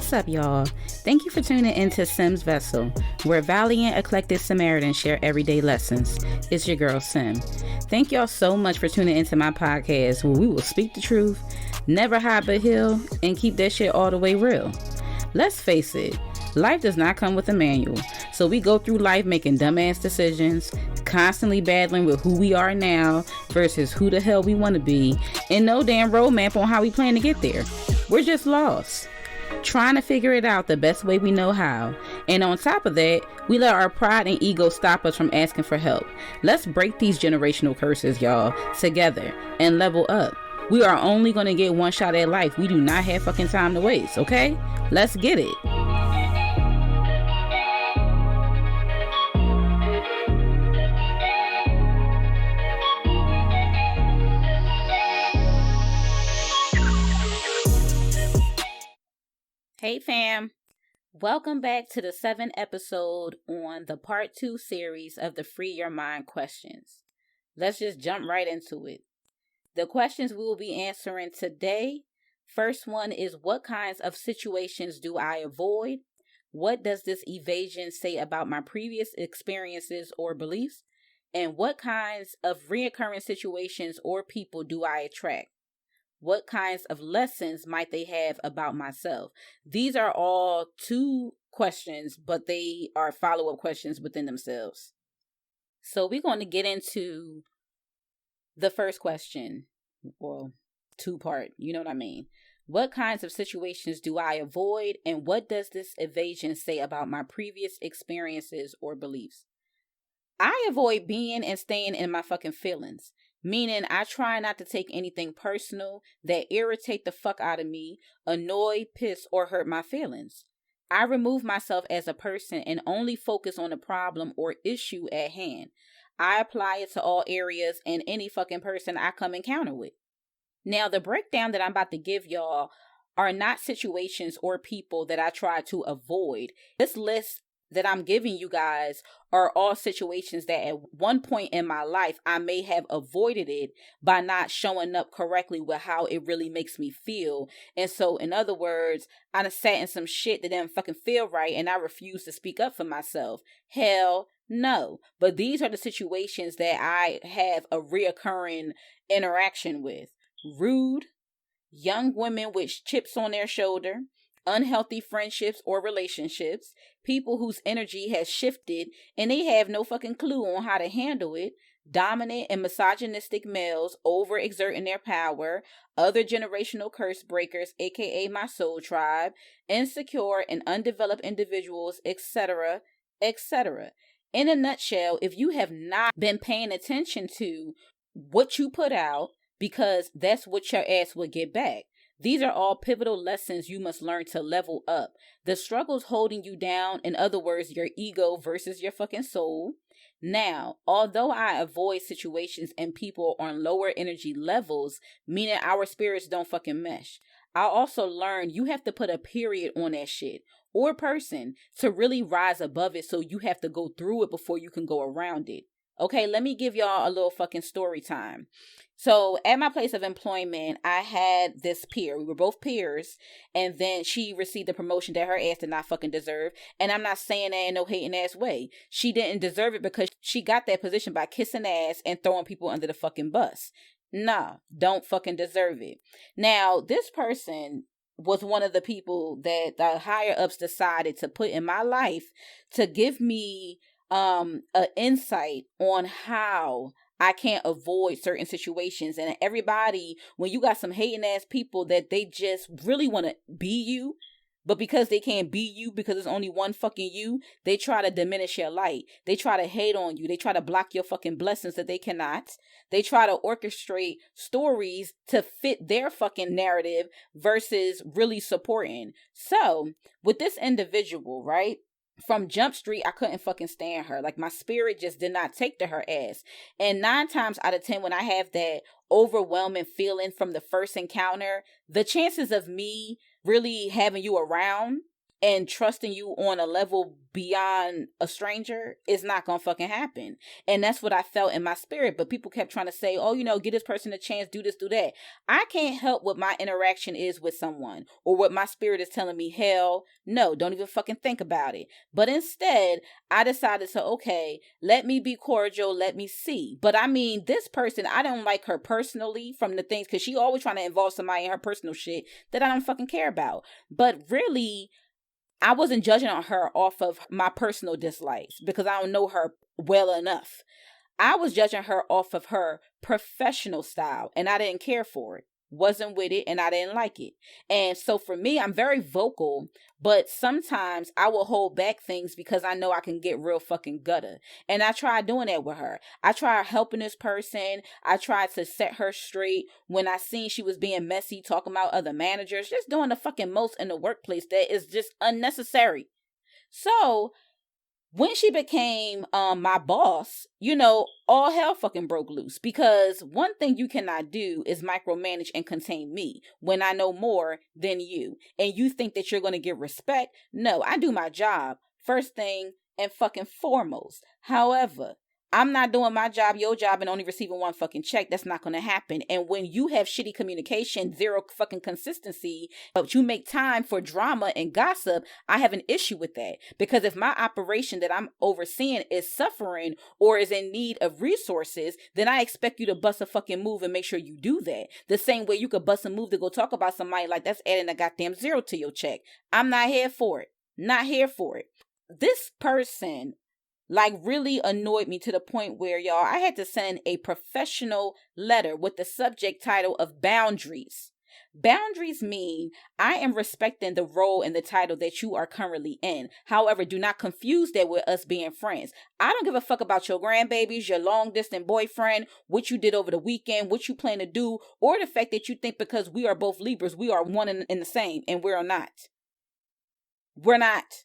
What's up, y'all? Thank you for tuning into Sim's Vessel, where valiant, eclectic Samaritans share everyday lessons. It's your girl, Sim. Thank y'all so much for tuning into my podcast, where we will speak the truth, never hide but heal, and keep that shit all the way real. Let's face it, life does not come with a manual, so we go through life making dumbass decisions, constantly battling with who we are now versus who the hell we want to be, and no damn roadmap on how we plan to get there. We're just lost, trying to figure it out the best way we know how. And on top of that, we let our pride and ego stop us from asking for help. Let's break these generational curses, y'all, together and level up. We are only going to get one shot at life. We do not have fucking time to waste, okay? Let's get it. Hey fam, welcome back to the 7th episode on the part 2 series of the Free Your Mind questions. Let's just jump right into it. The questions we will be answering today, first one is, what kinds of situations do I avoid? What does this evasion say about my previous experiences or beliefs? And what kinds of reoccurring situations or people do I attract? What kinds of lessons might they have about myself? These are all 2 questions, but they are follow-up questions within themselves. So we're going to get into the first question. Well, 2-part, you know what I mean? What kinds of situations do I avoid? And what does this evasion say about my previous experiences or beliefs? I avoid being and staying in my fucking feelings. Meaning I try not to take anything personal that irritate the fuck out of me, annoy, piss, or hurt my feelings. I remove myself as a person and only focus on the problem or issue at hand. I apply it to all areas and any fucking person I come encounter with. Now, the breakdown that I'm about to give y'all are not situations or people that I try to avoid. This list that I'm giving you guys are all situations that at one point in my life, I may have avoided it by not showing up correctly with how it really makes me feel. And so, in other words, I done sat in some shit that didn't fucking feel right and I refuse to speak up for myself. Hell no. But these are the situations that I have a reoccurring interaction with. Rude, young women with chips on their shoulder, unhealthy friendships or relationships, people whose energy has shifted and they have no fucking clue on how to handle it, dominant and misogynistic males overexerting their power, other generational curse breakers, aka my soul tribe, insecure and undeveloped individuals, etc., etc. In a nutshell, if you have not been paying attention to what you put out, because that's what your ass will get back. These are all pivotal lessons you must learn to level up. The struggles holding you down, in other words, your ego versus your fucking soul. Now, although I avoid situations and people on lower energy levels, meaning our spirits don't fucking mesh, I also learned you have to put a period on that shit or person to really rise above it, so you have to go through it before you can go around it. Okay, let me give y'all a little fucking story time. So at my place of employment, I had this peer. We were both peers. And then she received a promotion that her ass did not fucking deserve. And I'm not saying that in no hating ass way. She didn't deserve it because she got that position by kissing ass and throwing people under the fucking bus. Nah, don't fucking deserve it. Now, this person was one of the people that the higher ups decided to put in my life to give me an insight on how I can't avoid certain situations. And everybody, when you got some hating ass people that they just really want to be you, but because they can't be you because there's only one fucking you, they try to diminish your light. They try to hate on you. They try to block your fucking blessings that they cannot. They try to orchestrate stories to fit their fucking narrative versus really supporting. So with this individual, right? From Jump Street, I couldn't fucking stand her. Like, my spirit just did not take to her ass. And 9 times out of 10, when I have that overwhelming feeling from the first encounter, the chances of me really having you around and trusting you on a level beyond a stranger is not gonna fucking happen. And that's what I felt in my spirit. But people kept trying to say, oh, give this person a chance, do this, do that. I can't help what my interaction is with someone or what my spirit is telling me. Hell no, don't even fucking think about it. But instead, I decided to, okay, let me be cordial, let me see. But I mean, this person, I don't like her personally from the things, because she always trying to involve somebody in her personal shit that I don't fucking care about. But really, I wasn't judging on her off of my personal dislikes because I don't know her well enough. I was judging her off of her professional style, and I didn't care for it. Wasn't with it, and I didn't like it. And so for me, I'm very vocal, but sometimes I will hold back things because I know I can get real fucking gutter. And I tried doing that with her. I tried helping this person. I tried to set her straight when I seen she was being messy, talking about other managers, just doing the fucking most in the workplace that is just unnecessary. So when she became my boss, all hell fucking broke loose, because one thing you cannot do is micromanage and contain me when I know more than you. And you think that you're going to get respect? No, I do my job first thing and fucking foremost. However, I'm not doing my job, your job, and only receiving one fucking check. That's not going to happen. And when you have shitty communication, zero fucking consistency, but you make time for drama and gossip, I have an issue with that. Because if my operation that I'm overseeing is suffering or is in need of resources, then I expect you to bust a fucking move and make sure you do that. The same way you could bust a move to go talk about somebody, like that's adding a goddamn zero to your check. I'm not here for it. Not here for it. This person really annoyed me to the point where, y'all, I had to send a professional letter with the subject title of boundaries. Boundaries mean I am respecting the role and the title that you are currently in. However, do not confuse that with us being friends. I don't give a fuck about your grandbabies, your long distance boyfriend, what you did over the weekend, what you plan to do, or the fact that you think because we are both Libras, we are one and the same, and we're not. We're not.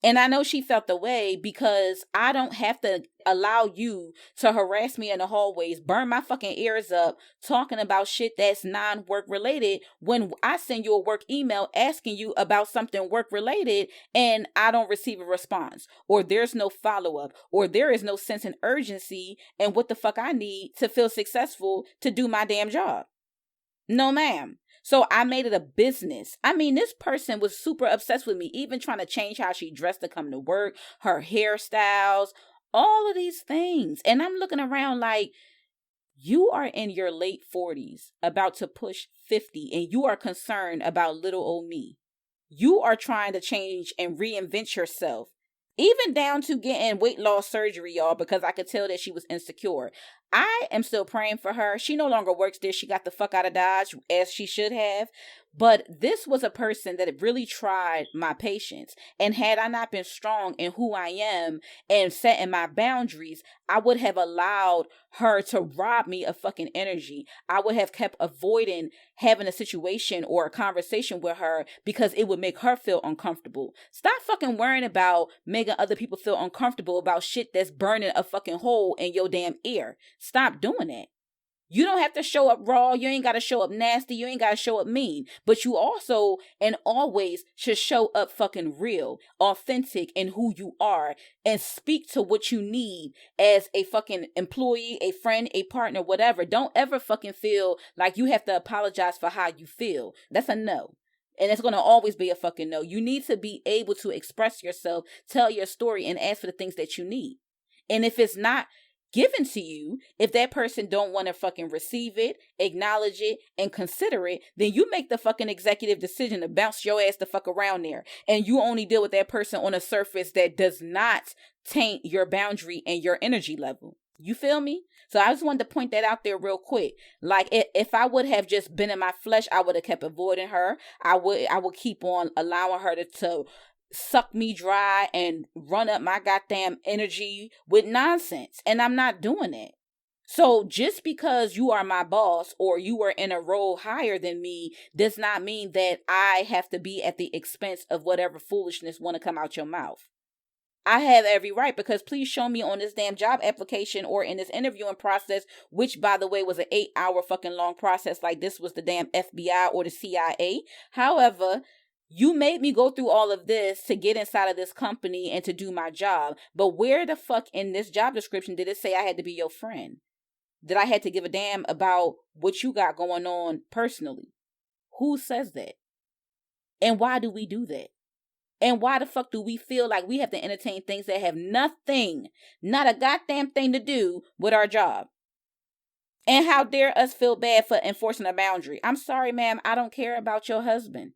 And I know she felt the way because I don't have to allow you to harass me in the hallways, burn my fucking ears up, talking about shit that's non-work related when I send you a work email asking you about something work related and I don't receive a response, or there's no follow-up, or there is no sense in urgency and what the fuck I need to feel successful to do my damn job. No, ma'am. So I made it a business. I mean, this person was super obsessed with me, even trying to change how she dressed to come to work, her hairstyles, all of these things. And I'm looking around like, you are in your late 40s, about to push 50, and you are concerned about little old me. You are trying to change and reinvent yourself. Even down to getting weight loss surgery, y'all, because I could tell that she was insecure. I am still praying for her. She no longer works there. She got the fuck out of Dodge, as she should have. But this was a person that really tried my patience. And had I not been strong in who I am and setting my boundaries, I would have allowed her to rob me of fucking energy. I would have kept avoiding having a situation or a conversation with her because it would make her feel uncomfortable. Stop fucking worrying about making other people feel uncomfortable about shit that's burning a fucking hole in your damn ear. Stop doing that. You don't have to show up raw. You ain't got to show up nasty. You ain't got to show up mean. But you also and always should show up fucking real, authentic in who you are, and speak to what you need as a fucking employee, a friend, a partner, whatever. Don't ever fucking feel like you have to apologize for how you feel. That's a no. And it's going to always be a fucking no. You need to be able to express yourself, tell your story, and ask for the things that you need. And if it's not given to you, if that person don't want to fucking receive it, acknowledge it, and consider it, then you make the fucking executive decision to bounce your ass the fuck around there. And you only deal with that person on a surface that does not taint your boundary and your energy level. You feel me? So I just wanted to point that out there real quick. Like if I would have just been in my flesh, I would have kept avoiding her. I would keep on allowing her to suck me dry and run up my goddamn energy with nonsense. And I'm not doing it. So just because you are my boss or you are in a role higher than me does not mean that I have to be at the expense of whatever foolishness want to come out your mouth. I have every right, because please show me on this damn job application or in this interviewing process, which by the way was an 8-hour fucking long process, like this was the damn FBI or the CIA. However, You made me go through all of this to get inside of this company and to do my job. But where the fuck in this job description did it say I had to be your friend? That I had to give a damn about what you got going on personally? Who says that? And why do we do that? And why the fuck do we feel like we have to entertain things that have nothing, not a goddamn thing to do with our job? And how dare us feel bad for enforcing a boundary? I'm sorry, ma'am. I don't care about your husband.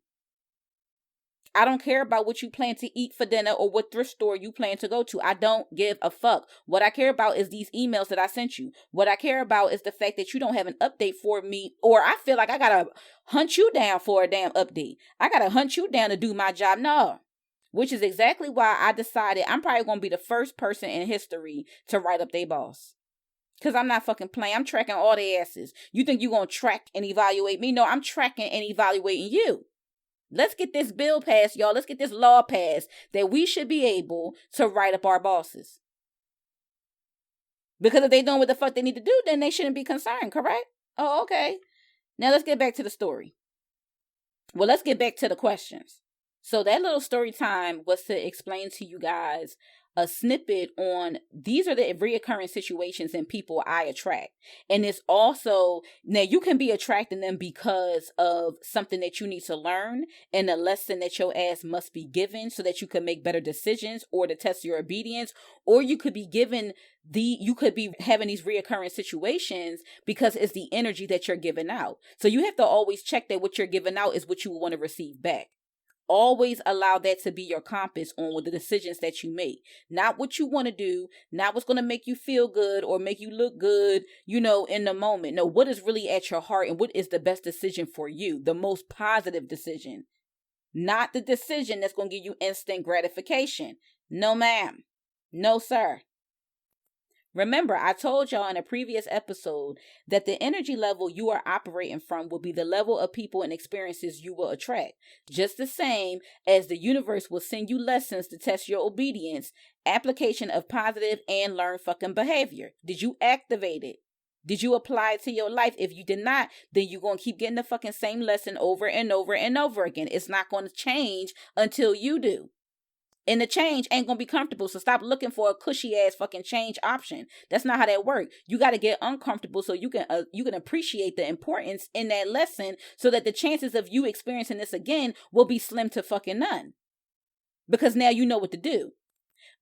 I don't care about what you plan to eat for dinner or what thrift store you plan to go to. I don't give a fuck. What I care about is these emails that I sent you. What I care about is the fact that you don't have an update for me, or I feel like I gotta hunt you down for a damn update. I gotta hunt you down to do my job. No. Which is exactly why I decided I'm probably gonna be the first person in history to write up their boss. Because I'm not fucking playing. I'm tracking all their asses. You think you're gonna track and evaluate me? No, I'm tracking and evaluating you. Let's get this bill passed, y'all. Let's get this law passed that we should be able to write up our bosses. Because if they doing what the fuck they need to do, then they shouldn't be concerned, correct? Oh, okay. Now let's get back to the story. Well, let's get back to the questions. So that little story time was to explain to you guys a snippet on these are the reoccurring situations and people I attract. And it's also, now you can be attracting them because of something that you need to learn and a lesson that your ass must be given so that you can make better decisions or to test your obedience. Or you could be you could be having these reoccurring situations because it's the energy that you're giving out. So you have to always check that what you're giving out is what you want to receive back. Always allow that to be your compass on the decisions that you make. Not what you want to do, not what's going to make you feel good or make you look good, in the moment. No, what is really at your heart and what is the best decision for you? The most positive decision. Not the decision that's going to give you instant gratification. No, ma'am. No, sir. Remember, I told y'all in a previous episode that the energy level you are operating from will be the level of people and experiences you will attract. Just the same as the universe will send you lessons to test your obedience, application of positive and learned fucking behavior. Did you activate it? Did you apply it to your life? If you did not, then you're going to keep getting the fucking same lesson over and over and over again. It's not going to change until you do. And the change ain't gonna be comfortable. So stop looking for a cushy ass fucking change option. That's not how that works. You got to get uncomfortable so you can appreciate the importance in that lesson so that the chances of you experiencing this again will be slim to fucking none. Because now you know what to do.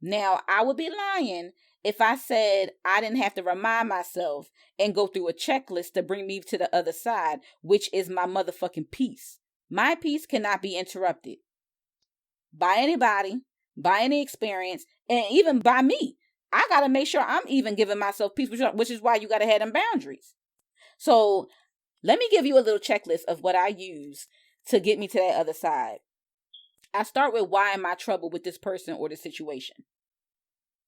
Now, I would be lying if I said I didn't have to remind myself and go through a checklist to bring me to the other side, which is my motherfucking peace. My peace cannot be interrupted by anybody, by any experience, and even by me. I got to make sure I'm even giving myself peace, which is why you got to have them boundaries. So let me give you a little checklist of what I use to get me to that other side. I start with, why am I troubled with this person or this situation?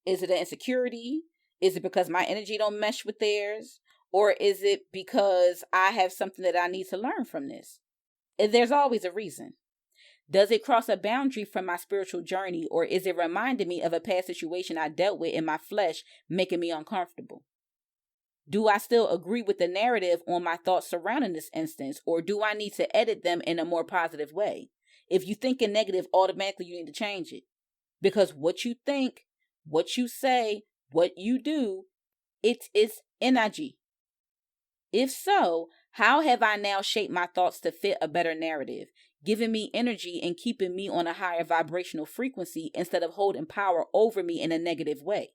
Is it an insecurity? Is it because my energy don't mesh with theirs? Or is it because I have something that I need to learn from this? There's always a reason. Does it cross a boundary from my spiritual journey, or is it reminding me of a past situation I dealt with in my flesh, making me uncomfortable? Do I still agree with the narrative on my thoughts surrounding this instance, or do I need to edit them in a more positive way? If you think in negative, automatically you need to change it. Because what you think, what you say, what you do, it is energy. If so, how have I now shaped my thoughts to fit a better narrative, giving me energy and keeping me on a higher vibrational frequency instead of holding power over me in a negative way?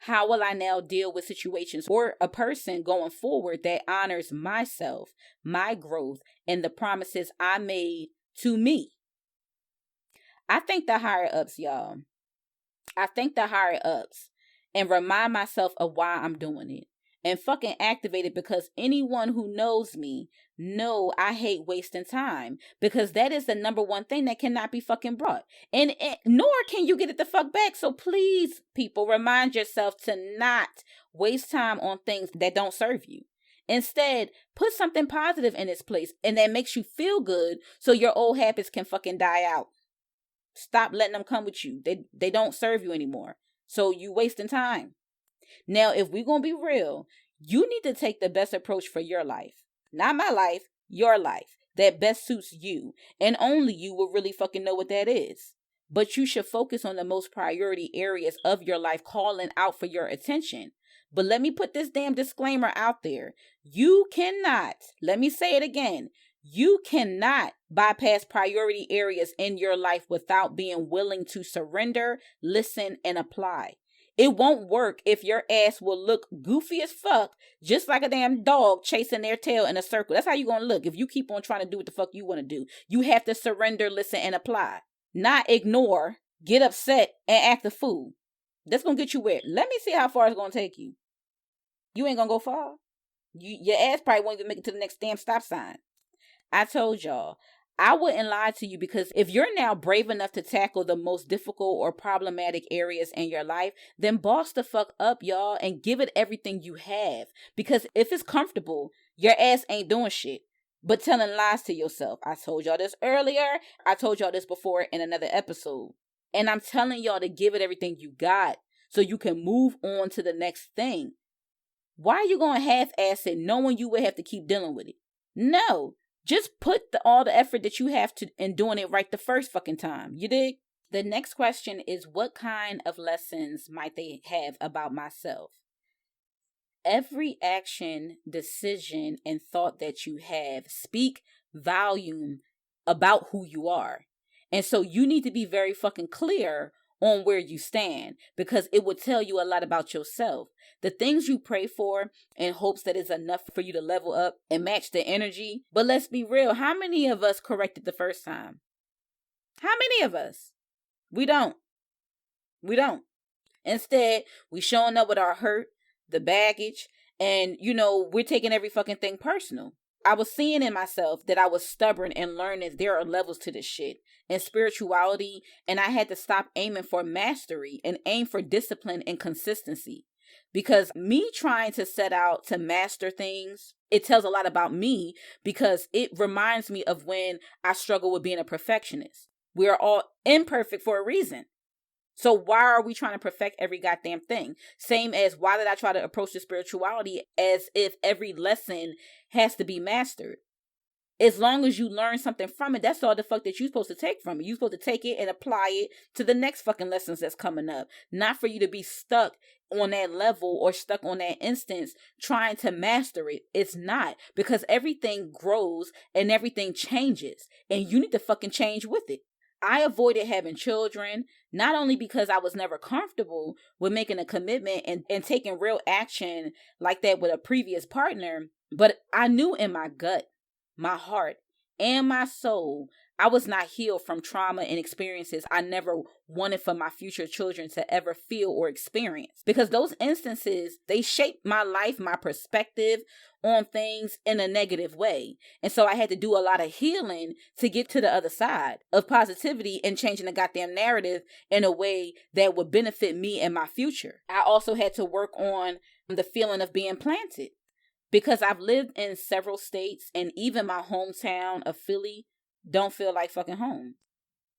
How will I now deal with situations or a person going forward that honors myself, my growth, and the promises I made to me? I thank the higher ups, y'all. I thank the higher ups and remind myself of why I'm doing it. And fucking activate it, because anyone who knows me know I hate wasting time, because that is the number one thing that cannot be fucking brought. And nor can you get it the fuck back. So please, people, remind yourself to not waste time on things that don't serve you. Instead, put something positive in its place and that makes you feel good so your old habits can fucking die out. Stop letting them come with you. They don't serve you anymore. So you wasting time. Now, if we're going to be real, you need to take the best approach for your life. Not my life, your life. that best suits you. And only you will really fucking know what that is. But you should focus on the most priority areas of your life calling out for your attention. But let me put this damn disclaimer out there. You cannot, let me say it again, you cannot bypass priority areas in your life without being willing to surrender, listen, and apply. It won't work if your ass will look goofy as fuck, just like a damn dog chasing their tail in a circle. That's how you're going to look if you keep on trying to do what the fuck you want to do. You have to surrender, listen, and apply. Not ignore, get upset, and act a fool. That's going to get you where. Let me see how far it's going to take you. You ain't going to go far. Your ass probably won't even make it to the next damn stop sign. I told y'all, I wouldn't lie to you, because if you're now brave enough to tackle the most difficult or problematic areas in your life, then boss the fuck up, y'all, and give it everything you have. Because if it's comfortable, your ass ain't doing shit but telling lies to yourself. I told y'all this earlier. I told y'all this before in another episode. And I'm telling y'all to give it everything you got so you can move on to the next thing. Why are you going half-ass it knowing you would have to keep dealing with it? No. Just put all the effort that you have to in doing it right the first fucking time. You dig? The next question is, what kind of lessons might they have about myself? Every action, decision, and thought that you have speak volume about who you are. And so you need to be very fucking clear on where you stand, because it will tell you a lot about yourself. The things you pray for in hopes that it's enough for you to level up and match the energy. But let's be real. How many of us corrected the first time? How many of us? We don't. Instead, we showing up with our hurt, the baggage, and, we're taking every fucking thing personal. I was seeing in myself that I was stubborn and learning there are levels to this shit and spirituality, and I had to stop aiming for mastery and aim for discipline and consistency. Because me trying to set out to master things, it tells a lot about me, because it reminds me of when I struggle with being a perfectionist. We are all imperfect for a reason. So why are we trying to perfect every goddamn thing? Same as, why did I try to approach the spirituality as if every lesson has to be mastered? As long as you learn something from it, that's all the fuck that you're supposed to take from it. You're supposed to take it and apply it to the next fucking lessons that's coming up. Not for you to be stuck on that level or stuck on that instance trying to master it. It's not, because everything grows and everything changes, and you need to fucking change with it. I avoided having children, not only because I was never comfortable with making a commitment and taking real action like that with a previous partner, but I knew in my gut, my heart, and my soul, I was not healed from trauma and experiences I never wanted for my future children to ever feel or experience. Because those instances, they shaped my life, my perspective on things in a negative way. And so I had to do a lot of healing to get to the other side of positivity and changing the goddamn narrative in a way that would benefit me and my future. I also had to work on the feeling of being planted, because I've lived in several states, and even my hometown of Philly don't feel like fucking home.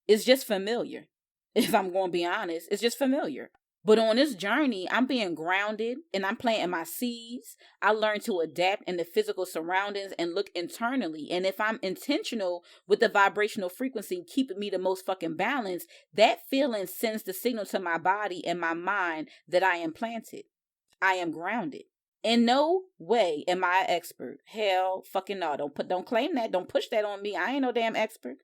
It's just familiar. If I'm going to be honest, it's just familiar. But on this journey, I'm being grounded and I'm planting my seeds. I learn to adapt in the physical surroundings and look internally. And if I'm intentional with the vibrational frequency keeping me the most fucking balanced, that feeling sends the signal to my body and my mind that I am planted. I am grounded. In no way am I an expert. Hell fucking no. Don't claim that. Don't push that on me. I ain't no damn expert.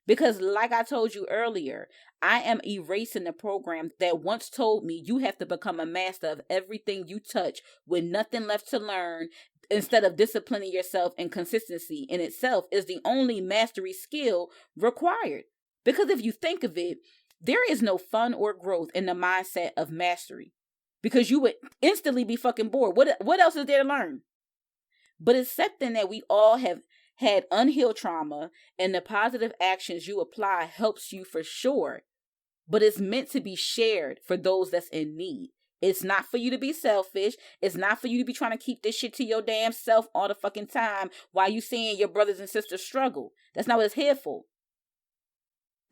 Because like I told you earlier, I am erasing the program that once told me you have to become a master of everything you touch with nothing left to learn, instead of disciplining yourself, and consistency in itself is the only mastery skill required. Because if you think of it, there is no fun or growth in the mindset of mastery. Because you would instantly be fucking bored. What else is there to learn? But accepting that we all have had unhealed trauma, and the positive actions you apply helps you for sure. But it's meant to be shared for those that's in need. It's not for you to be selfish. It's not for you to be trying to keep this shit to your damn self all the fucking time while you seeing your brothers and sisters struggle. That's not what it's here for.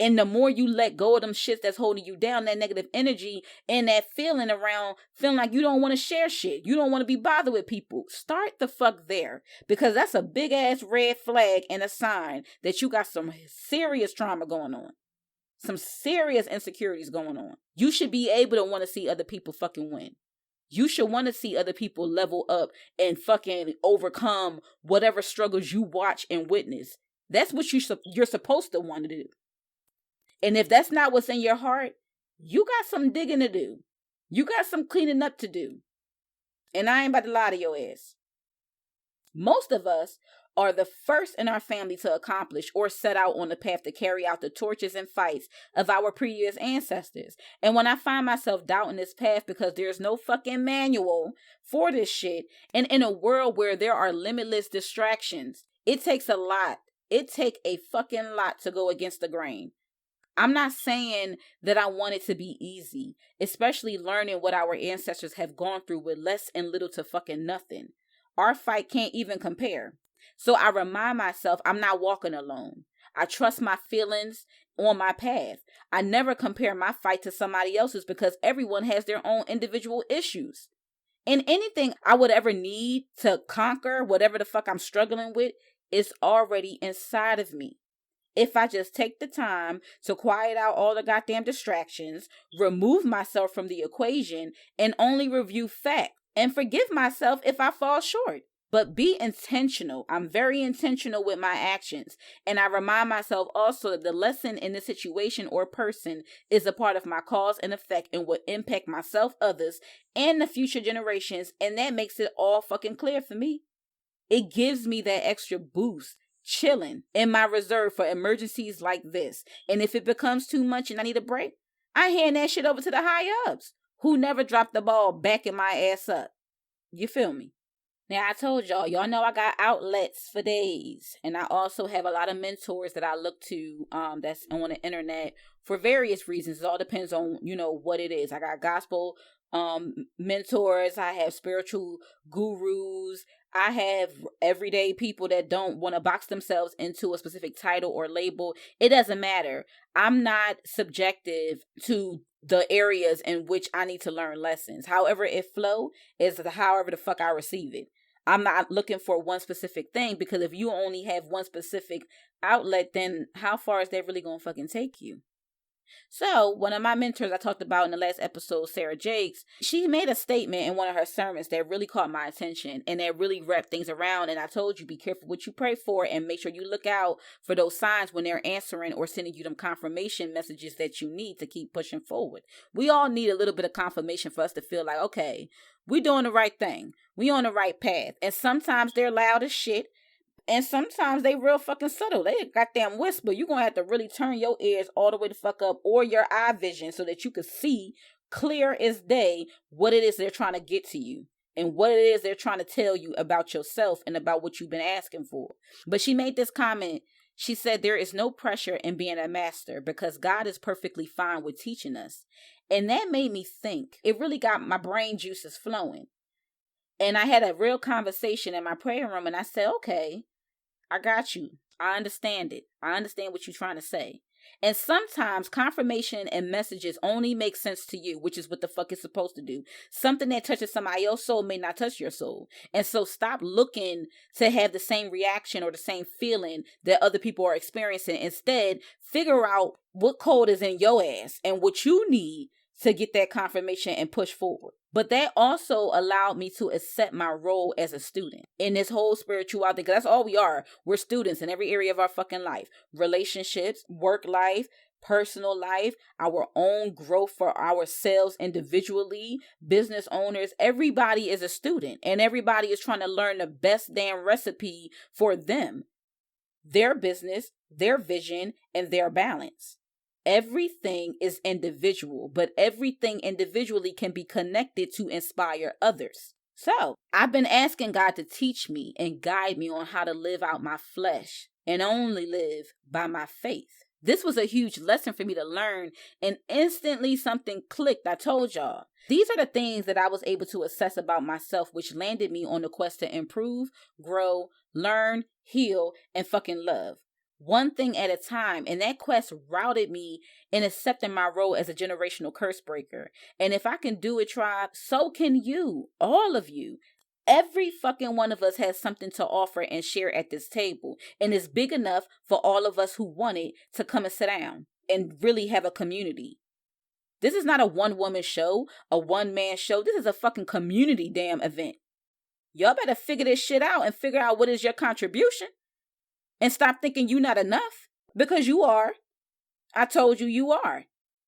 And the more you let go of them shits that's holding you down, that negative energy and that feeling around, feeling like you don't want to share shit. You don't want to be bothered with people. Start the fuck there. Because that's a big ass red flag and a sign that you got some serious trauma going on. Some serious insecurities going on. You should be able to want to see other people fucking win. You should want to see other people level up and fucking overcome whatever struggles you watch and witness. That's what you're supposed to want to do. And if that's not what's in your heart, you got some digging to do. You got some cleaning up to do. And I ain't about to lie to your ass. Most of us are the first in our family to accomplish or set out on the path to carry out the torches and fights of our previous ancestors. And when I find myself doubting this path because there's no fucking manual for this shit, and in a world where there are limitless distractions, it takes a lot. It takes a fucking lot to go against the grain. I'm not saying that I want it to be easy, especially learning what our ancestors have gone through with less and little to fucking nothing. Our fight can't even compare. So I remind myself I'm not walking alone. I trust my feelings on my path. I never compare my fight to somebody else's because everyone has their own individual issues. And anything I would ever need to conquer whatever the fuck I'm struggling with is already inside of me. If I just take the time to quiet out all the goddamn distractions, remove myself from the equation, and only review facts, and forgive myself if I fall short. But be intentional. I'm very intentional with my actions. And I remind myself also that the lesson in the situation or person is a part of my cause and effect and will impact myself, others, and the future generations. And that makes it all fucking clear for me. It gives me that extra boost. Chilling in my reserve for emergencies like this. And if it becomes too much and I need a break, I hand that shit over to the high ups who never dropped the ball backing my ass up. You feel me? Now, I told y'all know I got outlets for days. And I also have a lot of mentors that I look to that's on the internet for various reasons. It all depends on, what it is. I got gospel mentors. I have spiritual gurus. I have everyday people that don't want to box themselves into a specific title or label. It doesn't matter. I'm not subjective to the areas in which I need to learn lessons. However it flow is however the fuck I receive it. I'm not looking for one specific thing, because if you only have one specific outlet, then how far is that really going to fucking take you? So one of my mentors I talked about in the last episode, Sarah Jakes, she made a statement in one of her sermons that really caught my attention and that really wrapped things around. And I told you, be careful what you pray for and make sure you look out for those signs when they're answering or sending you them confirmation messages that you need to keep pushing forward. We all need a little bit of confirmation for us to feel like, okay, we're doing the right thing. We on the right path. And sometimes they're loud as shit. And sometimes they real fucking subtle. They goddamn whisper. You're going to have to really turn your ears all the way the fuck up, or your eye vision, so that you can see clear as day what it is they're trying to get to you and what it is they're trying to tell you about yourself and about what you've been asking for. But she made this comment. She said, there is no pressure in being a master because God is perfectly fine with teaching us. And that made me think. It really got my brain juices flowing. And I had a real conversation in my prayer room, and I said, okay, I got you. I understand it. I understand what you're trying to say. And sometimes confirmation and messages only make sense to you, which is what the fuck it's supposed to do. Something that touches somebody else's soul may not touch your soul. And so stop looking to have the same reaction or the same feeling that other people are experiencing. Instead, figure out what code is in your ass and what you need to get that confirmation and push forward. But that also allowed me to accept my role as a student in this whole spirituality, because that's all we are. We're students in every area of our fucking life. Relationships, work life, personal life, our own growth for ourselves individually, business owners. Everybody is a student, and everybody is trying to learn the best damn recipe for them, their business, their vision, and their balance. Everything is individual, but everything individually can be connected to inspire others. So I've been asking God to teach me and guide me on how to live out my flesh and only live by my faith. This was a huge lesson for me to learn, and instantly something clicked. I told y'all. These are the things that I was able to assess about myself, which landed me on the quest to improve, grow, learn, heal, and fucking love. one thing at a time. And that quest routed me in accepting my role as a generational curse breaker. And if I can do it, tribe, so can you. All of you. Every fucking one of us has something to offer and share at this table. And it's big enough for all of us who want it to come and sit down and really have a community. This is not a one-woman show, a one-man show. This is a fucking community damn event. Y'all better figure this shit out and figure out what is your contribution. And stop thinking you not enough. Because you are. I told you you are.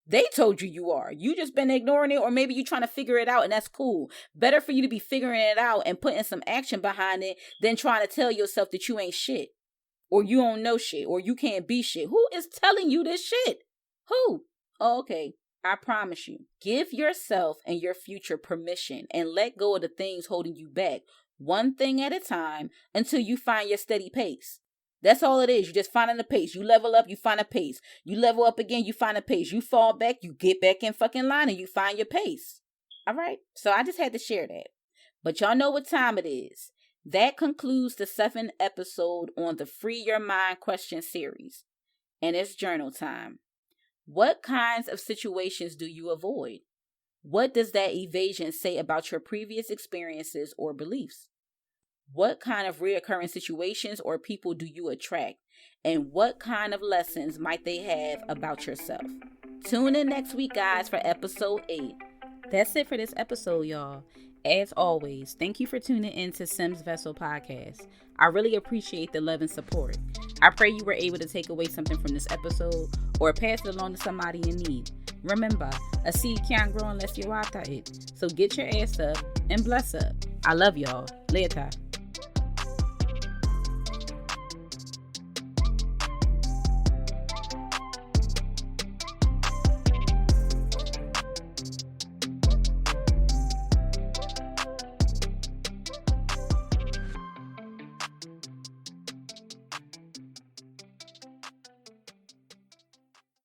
They told you you are. You just been ignoring it, or maybe you trying to figure it out, and that's cool. Better for you to be figuring it out and putting some action behind it than trying to tell yourself that you ain't shit. Or you don't know shit. Or you can't be shit. Who is telling you this shit? Who? Oh, okay. I promise you. Give yourself and your future permission and let go of the things holding you back. One thing at a time until you find your steady pace. That's all it is. You just finding the pace. You level up, you find a pace. You level up again, you find a pace. You fall back, you get back in fucking line and you find your pace. All right? So I just had to share that. But y'all know what time it is. That concludes the 7th episode on the Free Your Mind question series. And it's journal time. What kinds of situations do you avoid? What does that evasion say about your previous experiences or beliefs? What kind of reoccurring situations or people do you attract? And what kind of lessons might they have about yourself? Tune in next week, guys, for episode 8. That's it for this episode, y'all. As always, thank you for tuning in to Sim's Vessel Podcast. I really appreciate the love and support. I pray you were able to take away something from this episode or pass it along to somebody in need. Remember, a seed can't grow unless you water it. So get your ass up and bless up. I love y'all. Later.